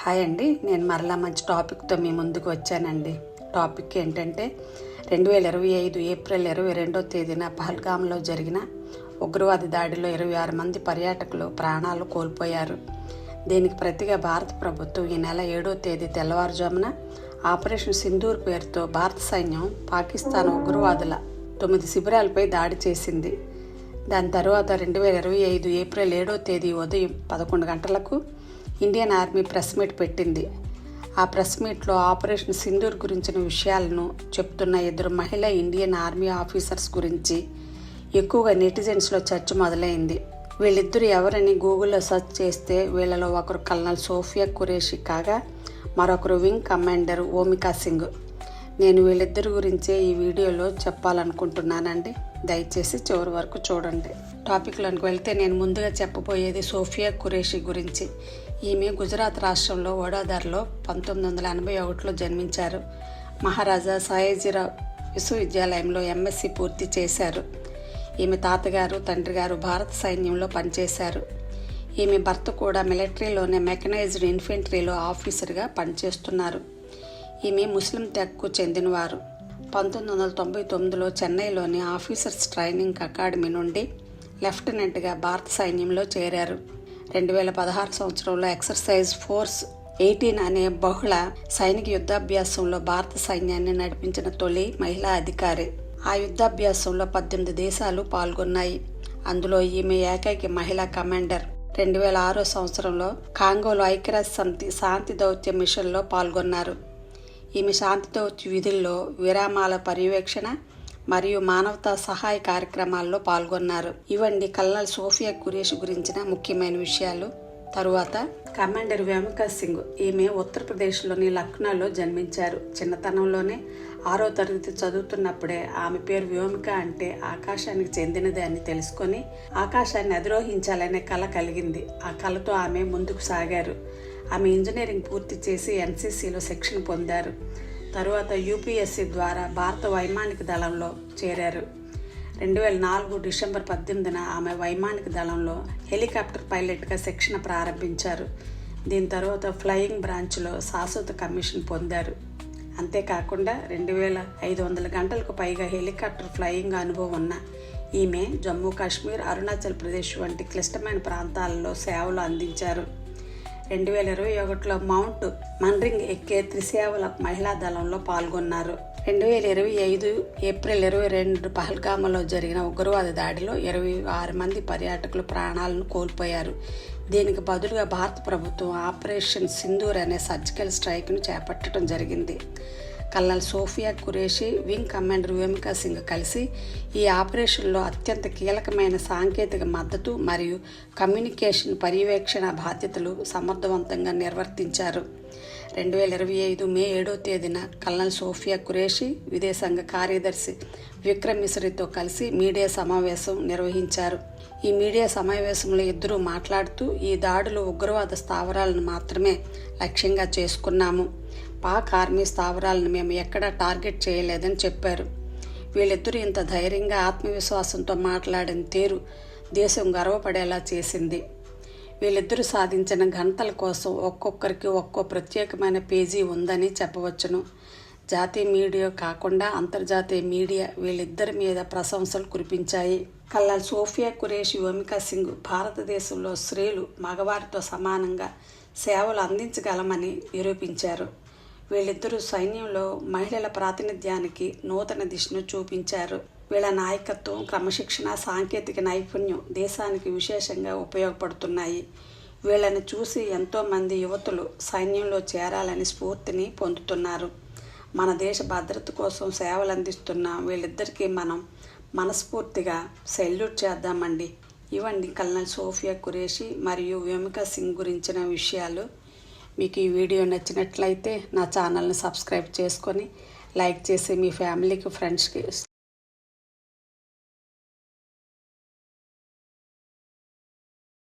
Hi అండి, నేను మరలా మంచి టాపిక్తో మీ ముందుకు వచ్చానండి. టాపిక్ ఏంటంటే 2025 ఏప్రిల్ 22వ తేదీన పహల్గామ్లో జరిగిన ఉగ్రవాది దాడిలో 26 మంది పర్యాటకులు ప్రాణాలు కోల్పోయారు. దీనికి ప్రతిగా భారత ప్రభుత్వం ఈ నెల 7వ తేదీ తెల్లవారుజామున ఆపరేషన్ సింధూర్ పేరుతో భారత సైన్యం పాకిస్తాన్ ఉగ్రవాదుల 9 శిబిరాలపై దాడి చేసింది. దాని తర్వాత 2025 ఏప్రిల్ 7వ తేదీ ఉదయం 11 గంటలకు ఇండియన్ ఆర్మీ ప్రెస్ మీట్ పెట్టింది. ఆ ప్రెస్ మీట్లో ఆపరేషన్ సింధూర్ గురించిన విషయాలను చెప్తున్న 2 మహిళా ఇండియన్ ఆర్మీ ఆఫీసర్స్ గురించి ఎక్కువగా నెటిజన్స్లో చర్చ మొదలైంది. వీళ్ళిద్దరూ ఎవరని గూగుల్లో సెర్చ్ చేస్తే వీళ్ళలో ఒకరు కల్నల్ సోఫియా ఖురేషి కాగా మరొకరు వింగ్ కమాండర్ ఓమికా సింగ్. నేను వీళ్ళిద్దరి గురించే ఈ వీడియోలో చెప్పాలనుకుంటున్నానండి. దయచేసి చివరి వరకు చూడండి. టాపిక్లోకి వెళ్తే నేను ముందుగా చెప్పబోయేది సోఫియా ఖురేషి గురించి. ఈమె గుజరాత్ రాష్ట్రంలో వడోదరలో 1981లో జన్మించారు. మహారాజా సయాజీరావు విశ్వవిద్యాలయంలో ఎంఎస్సి పూర్తి చేశారు. ఈమె తాతగారు తండ్రి గారు భారత సైన్యంలో పనిచేశారు. ఈమె భర్త కూడా మిలిటరీలోనే మెకనైజ్డ్ ఇన్ఫెంట్రీలో ఆఫీసర్గా పనిచేస్తున్నారు. ఈమె ముస్లిం తెగకు చెందినవారు. 1999లో చెన్నైలోని ఆఫీసర్స్ ట్రైనింగ్ అకాడమీ నుండి లెఫ్టినెంట్గా భారత సైన్యంలో చేరారు. 2016 సంవత్సరంలో ఎక్సర్సైజ్ ఫోర్స్ 18 అనే బహుళ సైనిక యుద్ధాభ్యాసంలో భారత సైన్యాన్ని నడిపించిన తొలి మహిళా అధికారి. ఆ యుద్ధాభ్యాసంలో 18 దేశాలు పాల్గొన్నాయి. అందులో ఈమె ఏకైక మహిళా కమాండర్. 2006 సంవత్సరంలో కాంగోలో ఐక్యరాజ్య సమితి శాంతి దౌత్య మిషన్లో పాల్గొన్నారు. ఈమె శాంతి దౌత్య విధుల్లో విరామాల పర్యవేక్షణ మరియు మానవతా సహాయ కార్యక్రమాల్లో పాల్గొన్నారు. ఇవండి కల్నల్ సోఫియా ఖురేషి గురించిన ముఖ్యమైన విషయాలు. తరువాత కమాండర్ వ్యోమికా సింగ్. ఈమె ఉత్తరప్రదేశ్లోని లక్నోలో జన్మించారు. చిన్నతనంలోనే 6వ తరగతి చదువుతున్నప్పుడే ఆమె పేరు వ్యోమిక అంటే ఆకాశానికి చెందినది అని తెలుసుకొని ఆకాశాన్ని అధిరోహించాలనే కల కలిగింది. ఆ కలతో ఆమె ముందుకు సాగారు. ఆమె ఇంజనీరింగ్ పూర్తి చేసి ఎన్సీసీలో శిక్షణ పొందారు. తరువాత యూపీఎస్సీ ద్వారా భారత వైమానిక దళంలో చేరారు. 2004 డిసెంబర్ 18న ఆమె వైమానిక దళంలో హెలికాప్టర్ పైలట్గా శిక్షణ ప్రారంభించారు. దీని తర్వాత ఫ్లయింగ్ బ్రాంచ్లో శాశ్వత కమిషన్ పొందారు. అంతేకాకుండా 2500 గంటలకు పైగా హెలికాప్టర్ ఫ్లయింగ్ అనుభవం ఉన్న ఈమె జమ్మూ కాశ్మీర్, అరుణాచల్ ప్రదేశ్ వంటి క్లిష్టమైన ప్రాంతాలలో సేవలు అందించారు. 2021లో మౌంట్ మన్రింగ్ ఎక్కే త్రిసేవల మహిళా దళంలో పాల్గొన్నారు. 2025 ఏప్రిల్ 22 పహల్గామ్లో జరిగిన ఉగ్రవాద దాడిలో 26 మంది పర్యాటకులు ప్రాణాలను కోల్పోయారు. దీనికి బదులుగా భారత ప్రభుత్వం ఆపరేషన్ సింధూర్ అనే సర్జికల్ స్ట్రైక్ను చేపట్టడం జరిగింది. Colonel Sofiya Qureshi, wing commander Vyomika Singh కలిసి ఈ ఆపరేషన్లో అత్యంత కీలకమైన సాంకేతిక మద్దతు మరియు కమ్యూనికేషన్ పర్యవేక్షణ బాధ్యతలు సమర్థవంతంగా నిర్వర్తించారు. 2025 మే 7వ తేదీన కల్నల్ సోఫియా ఖురేషి విదేశాంగ కార్యదర్శి విక్రమ్ మిశ్రీతో కలిసి మీడియా సమావేశం నిర్వహించారు. ఈ మీడియా సమావేశంలో ఇద్దరూ మాట్లాడుతూ ఈ దాడులు ఉగ్రవాద స్థావరాలను మాత్రమే లక్ష్యంగా చేసుకున్నాము. పాక్ ఆర్మీ స్థావరాలను మేము ఎక్కడా టార్గెట్ చేయలేదని చెప్పారు. వీళ్ళిద్దరూ ఇంత ధైర్యంగా ఆత్మవిశ్వాసంతో మాట్లాడిన తీరు దేశం గర్వపడేలా చేసింది. వీళ్ళిద్దరూ సాధించిన ఘనతల కోసం ఒక్కొక్కరికి ఒక్కో ప్రత్యేకమైన పేజీ ఉందని చెప్పవచ్చును. జాతీయ మీడియా కాకుండా అంతర్జాతీయ మీడియా వీళ్ళిద్దరి మీద ప్రశంసలు కురిపించాయి. కల్నల్ సోఫియా ఖురేషి, వ్యోమికా సింగ్ భారతదేశంలో స్త్రీలు మగవారితో సమానంగా సేవలు అందించగలమని నిరూపించారు. వీళ్ళిద్దరూ సైన్యంలో మహిళల ప్రాతినిధ్యానికి నూతన దిశను చూపించారు. వీళ్ళ నాయకత్వం, క్రమశిక్షణ, సాంకేతిక నైపుణ్యం దేశానికి విశేషంగా ఉపయోగపడుతున్నాయి. వీళ్ళని చూసి ఎంతోమంది యువతులు సైన్యంలో చేరాలని స్ఫూర్తిని పొందుతున్నారు. మన దేశ భద్రత కోసం సేవలు అందిస్తున్న వీళ్ళిద్దరికీ మనం మనస్ఫూర్తిగా సెల్యూట్ చేద్దామండి. ఇవండి కల్నల్ సోఫియా ఖురేషి మరియు వ్యోమికా సింగ్ గురించిన విషయాలు. మీకు ఈ వీడియో నచ్చినట్లయితే నా ఛానల్ని సబ్స్క్రైబ్ చేసుకొని లైక్ చేసి మీ ఫ్యామిలీకి, ఫ్రెండ్స్కి